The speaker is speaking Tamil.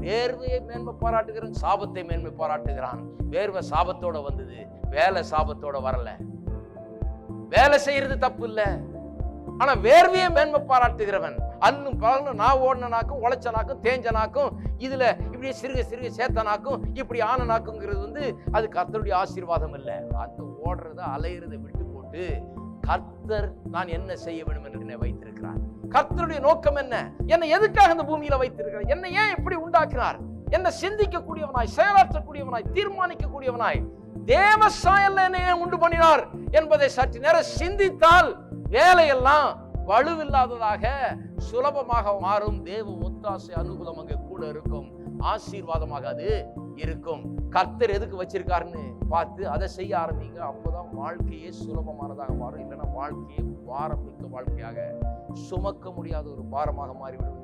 வேர்வையை மேன்மை பாராட்டுகிறான், சாபத்தை மேன்மை பாராட்டுகிறான். வேர்வை சாபத்தோட வந்தது, வேலை சாபத்தோட வரல. வேலை செய்யறது தப்பு இல்ல, ஆனா வேர்வையை மேன்மை பாராட்டுகிறவன் அன்னும் பலனும் நான் ஓடனாக்கும், உழைச்சனாக்கும், தேஞ்சனாக்கும், இதுல இப்படி சிறுக சிறுக சேத்தனாக்கும், இப்படி ஆனனாக்குங்கிறது அது கர்த்தருடைய ஆசீர்வாதம் இல்லை. அந்த ஓடுறத அலையிறதை விட்டு போட்டு கர்த்தர் நான் என்ன செய்ய வேண்டும் என்று என்னை வைத்திருக்கிறார். கர்த்தருடைய நோக்கம் என்ன? என்னை எதுக்காக இந்த பூமியில வைத்திருக்கிறார்? என்னை ஏன் இப்படி உண்டாக்கினார்? என்ன சிந்திக்கக்கூடியவனாய், செயலாற்றக்கூடியவனாய், தீர்மானிக்கக்கூடியவனாய் தேவ சாயல்ல என்னை ஏன் உண்டு பண்ணினார் என்பதை சற்று நேரம் சிந்தித்தால் வேலையெல்லாம் வலுவில்லாததாக சுலபமாக மாறும். தேவ ஒத்தாசை அனுகூலம் அங்கே கூட இருக்கும், ஆசீர்வாதமாக அது இருக்கும். கர்த்தர் எதுக்கு வச்சிருக்காருன்னு பார்த்து அதை செய்ய ஆரம்பிங்க. அப்போதான் வாழ்க்கையே சுலபமானதாக மாறும். இல்லைன்னா வாழ்க்கையே பாரம் மிக்க வாழ்க்கையாக, சுமக்க முடியாத ஒரு பாரமாக மாறிவிடும்.